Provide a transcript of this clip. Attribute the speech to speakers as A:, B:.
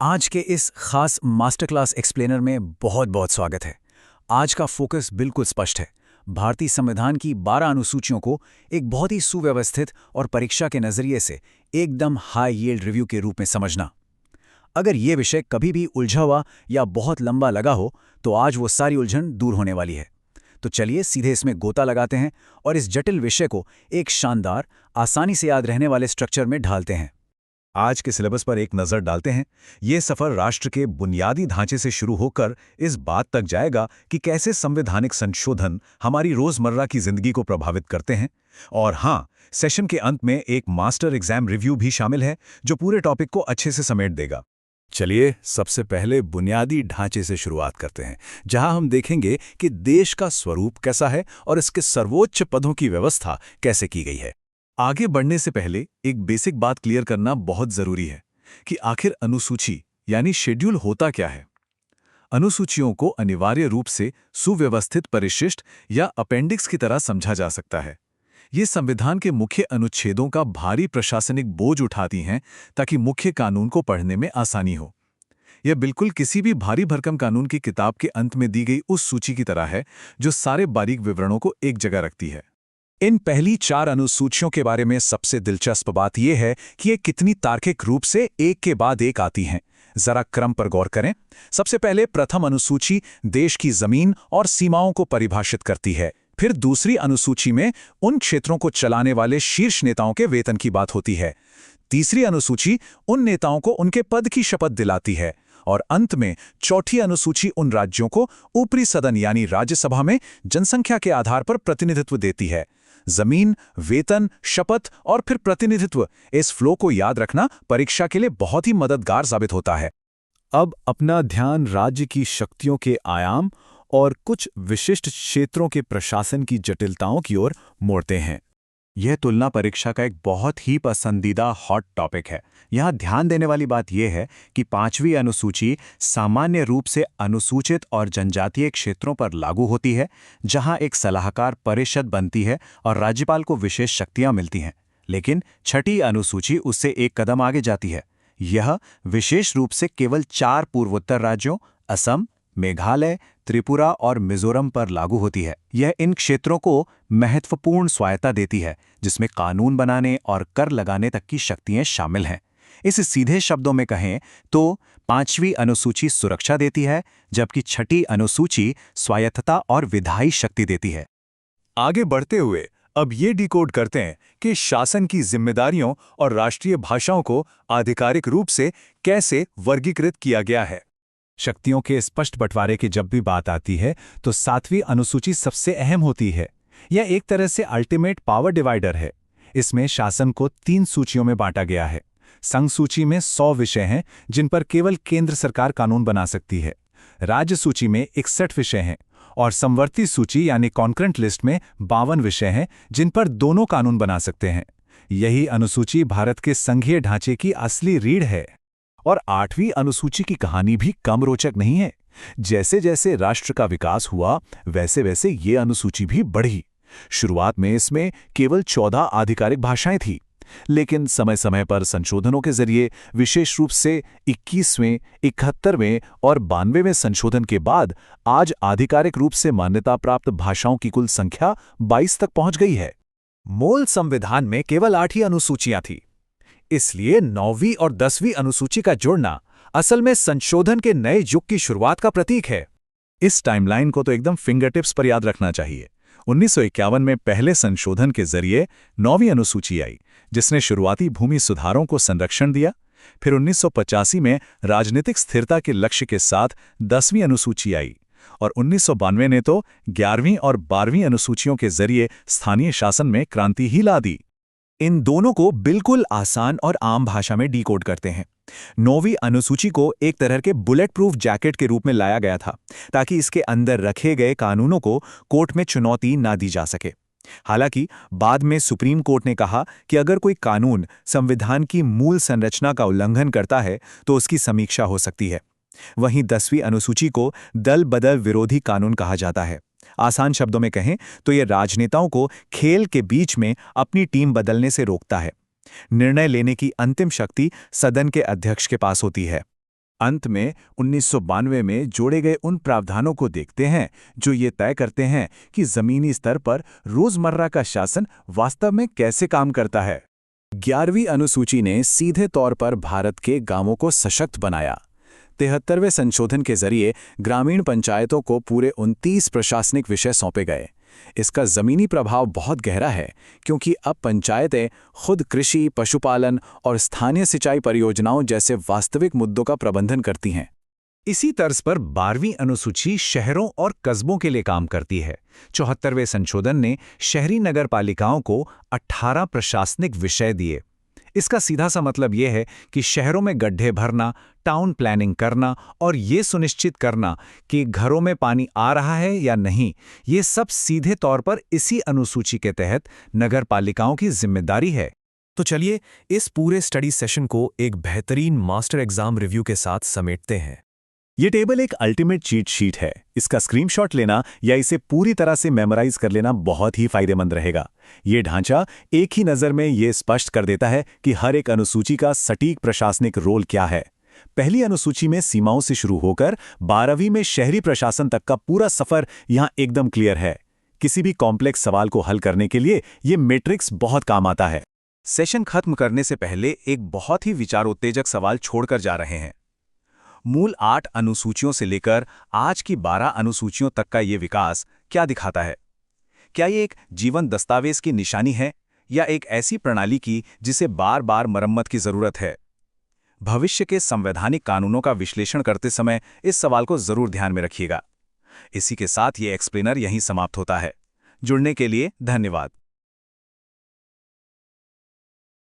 A: आज के इस खास मास्टर क्लास एक्सप्लेनर में बहुत बहुत स्वागत है। आज का फोकस बिल्कुल स्पष्ट है। भारतीय संविधान की 12 अनुसूचियों को एक बहुत ही सुव्यवस्थित और परीक्षा के नज़रिए से एकदम हाई यील्ड रिव्यू के रूप में समझना। अगर ये विषय कभी भी उलझा हुआ या बहुत लंबा लगा हो तो आज वो सारी उलझन दूर होने वाली है। तो चलिए सीधे इसमें गोता लगाते हैं और इस जटिल विषय को एक शानदार, आसानी से याद रहने वाले स्ट्रक्चर में ढालते हैं।
B: आज के सिलेबस पर एक नज़र डालते हैं। ये सफ़र राष्ट्र के बुनियादी ढांचे से शुरू होकर इस बात तक जाएगा कि कैसे संवैधानिक संशोधन हमारी रोज़मर्रा की ज़िंदगी को प्रभावित करते हैं। और हाँ, सेशन के अंत में एक मास्टर एग्जाम रिव्यू भी शामिल है जो पूरे टॉपिक को अच्छे से समेट देगा।
A: चलिए सबसे पहले बुनियादी ढांचे से शुरुआत करते हैं, जहां हम देखेंगे कि देश का स्वरूप कैसा है और इसके सर्वोच्च पदों की व्यवस्था कैसे की गई है।
B: आगे बढ़ने से पहले एक बेसिक बात क्लियर करना बहुत ज़रूरी है कि आखिर अनुसूची यानी शेड्यूल होता क्या है। अनुसूचियों को अनिवार्य रूप से सुव्यवस्थित परिशिष्ट या अपेंडिक्स की तरह समझा जा सकता है। ये संविधान के मुख्य अनुच्छेदों का भारी प्रशासनिक बोझ उठाती हैं ताकि मुख्य कानून को पढ़ने में आसानी हो। यह बिल्कुल किसी भी भारी भरकम कानून की किताब के अंत में दी गई उस सूची की तरह है जो सारे बारीक विवरणों को एक जगह रखती है।
A: इन पहली 4 अनुसूचियों के बारे में सबसे दिलचस्प बात यह है कि ये कितनी तार्किक रूप से एक के बाद एक आती हैं। जरा क्रम पर गौर करें। सबसे पहले प्रथम अनुसूची देश की जमीन और सीमाओं को परिभाषित करती है। फिर दूसरी अनुसूची में उन क्षेत्रों को चलाने वाले शीर्ष नेताओं के वेतन की बात होती है। तीसरी अनुसूची उन नेताओं को उनके पद की शपथ दिलाती है। और अंत में चौथी अनुसूची उन राज्यों को ऊपरी सदन यानी राज्यसभा में जनसंख्या के आधार पर प्रतिनिधित्व देती है। जमीन, वेतन, शपथ और फिर प्रतिनिधित्व, इस फ्लो को याद रखना परीक्षा के लिए बहुत ही मददगार साबित होता है। अब अपना ध्यान राज्य की शक्तियों के आयाम और कुछ विशिष्ट क्षेत्रों के प्रशासन की जटिलताओं की ओर मोड़ते हैं। यह तुलना परीक्षा का एक बहुत ही पसंदीदा हॉट टॉपिक है। यहाँ ध्यान देने वाली बात यह है कि 5वीं अनुसूची सामान्य रूप से अनुसूचित और जनजातीय क्षेत्रों पर लागू होती है, जहाँ एक सलाहकार परिषद बनती है और राज्यपाल को विशेष शक्तियाँ मिलती हैं। लेकिन 6ठी अनुसूची उससे एक कदम आगे जाती है। यह विशेष रूप से केवल 4 पूर्वोत्तर राज्यों असम, मेघालय, त्रिपुरा और मिजोरम पर लागू होती है। यह इन क्षेत्रों को महत्वपूर्ण स्वायत्ता देती है, जिसमें कानून बनाने और कर लगाने तक की शक्तियां शामिल हैं। इस सीधे शब्दों में कहें तो 5वीं अनुसूची सुरक्षा देती है, जबकि 6ठी अनुसूची स्वायत्तता और विधायी शक्ति देती है।
B: आगे बढ़ते हुए अब ये डिकोड करते हैं कि शासन की जिम्मेदारियों और राष्ट्रीय भाषाओं को आधिकारिक रूप से कैसे वर्गीकृत किया गया है।
A: शक्तियों के स्पष्ट बंटवारे की जब भी बात आती है तो 7वीं अनुसूची सबसे अहम होती है। यह एक तरह से अल्टीमेट पावर डिवाइडर है। इसमें शासन को 3 सूचियों में बांटा गया है। संघ सूची में 100 विषय हैं जिन पर केवल केंद्र सरकार कानून बना सकती है। राज्य सूची में 61 विषय हैं और समवर्ती सूची यानी कॉन्करेंट लिस्ट में 52 विषय हैं जिन पर दोनों कानून बना सकते हैं। यही अनुसूची भारत के संघीय ढांचे की असली रीढ़ है। और 8वीं अनुसूची की कहानी भी कम रोचक नहीं है। जैसे जैसे राष्ट्र का विकास हुआ वैसे वैसे ये अनुसूची भी बढ़ी। शुरुआत में इसमें केवल 14 आधिकारिक भाषाएं थी, लेकिन समय समय पर संशोधनों के जरिए, विशेष रूप से 21वें, 71वें और 92वें संशोधन के बाद आज आधिकारिक रूप से मान्यता प्राप्त भाषाओं की कुल संख्या 22 तक पहुंच गई है। मूल संविधान में केवल 8 ही अनुसूचियां थी, इसलिए 9वीं और 10वीं अनुसूची का जोड़ना असल में संशोधन के नए युग की शुरुआत का प्रतीक है।
B: इस टाइमलाइन को तो एकदम फिंगरटिप्स पर याद रखना चाहिए। 1951 में पहले संशोधन के जरिए 9वीं अनुसूची आई, जिसने शुरुआती भूमि सुधारों को संरक्षण दिया। फिर 1985 में राजनीतिक स्थिरता के लक्ष्य के साथ 10वीं अनुसूची आई और 1992 ने तो 11वीं और 12वीं अनुसूचियों के जरिए स्थानीय शासन में क्रांति ही ला दी।
A: इन दोनों को बिल्कुल आसान और आम भाषा में डिकोड करते हैं। 9वीं अनुसूची को एक तरह के बुलेट प्रूफ जैकेट के रूप में लाया गया था, ताकि इसके अंदर रखे गए कानूनों को कोर्ट में चुनौती ना दी जा सके। हालांकि बाद में सुप्रीम कोर्ट ने कहा कि अगर कोई कानून संविधान की मूल संरचना का उल्लंघन करता है तो उसकी समीक्षा हो सकती है। वहीं 10वीं अनुसूची को दल बदल विरोधी कानून कहा जाता है। आसान शब्दों में कहें तो यह राजनेताओं को खेल के बीच में अपनी टीम बदलने से रोकता है। निर्णय लेने की अंतिम शक्ति सदन के अध्यक्ष के पास होती है। अंत में 1992 में जोड़े गए उन प्रावधानों को देखते हैं जो ये तय करते हैं कि जमीनी स्तर पर रोजमर्रा का शासन वास्तव में कैसे काम करता है। 11वीं अनुसूची ने सीधे तौर पर भारत के गांवों को सशक्त बनाया। 73वें संशोधन के जरिए ग्रामीण पंचायतों को पूरे 29 प्रशासनिक विषय सौंपे गए। इसका जमीनी प्रभाव बहुत गहरा है, क्योंकि अब पंचायतें खुद कृषि, पशुपालन और स्थानीय सिंचाई परियोजनाओं जैसे वास्तविक मुद्दों का प्रबंधन करती हैं।
B: इसी तर्ज पर 12वीं अनुसूची शहरों और कस्बों के लिए काम करती है। 74वें संशोधन ने शहरी नगर पालिकाओं को 18 प्रशासनिक विषय दिए। इसका सीधा सा मतलब यह है कि शहरों में गड्ढे भरना, टाउन प्लानिंग करना और ये सुनिश्चित करना कि घरों में पानी आ रहा है या नहीं, ये सब सीधे तौर पर इसी अनुसूची के तहत नगर पालिकाओं की जिम्मेदारी है। तो चलिए इस पूरे स्टडी सेशन को एक बेहतरीन मास्टर एग्जाम रिव्यू के साथ समेटते हैं।
A: ये टेबल एक अल्टीमेट चीट शीट है। इसका स्क्रीनशॉट लेना या इसे पूरी तरह से मेमोराइज कर लेना बहुत ही फायदेमंद रहेगा। ये ढांचा एक ही नज़र में ये स्पष्ट कर देता है कि हर एक अनुसूची का सटीक प्रशासनिक रोल क्या है। पहली अनुसूची में सीमाओं से शुरू होकर 12वीं में शहरी प्रशासन तक का पूरा सफर यहाँ एकदम क्लियर है। किसी भी कॉम्प्लेक्स सवाल को हल करने के लिए ये मैट्रिक्स बहुत काम आता है। सेशन खत्म करने से पहले एक बहुत ही विचारोत्तेजक सवाल छोड़कर जा रहे हैं। मूल 8 अनुसूचियों से लेकर आज की 12 अनुसूचियों तक का ये विकास क्या दिखाता है? क्या ये एक जीवन दस्तावेज की निशानी है या एक ऐसी प्रणाली की जिसे बार बार मरम्मत की जरूरत है? भविष्य के संवैधानिक कानूनों का विश्लेषण करते समय इस सवाल को जरूर ध्यान में रखिएगा। इसी के साथ ये एक्सप्लेनर यहीं समाप्त होता है। जुड़ने के लिए धन्यवाद।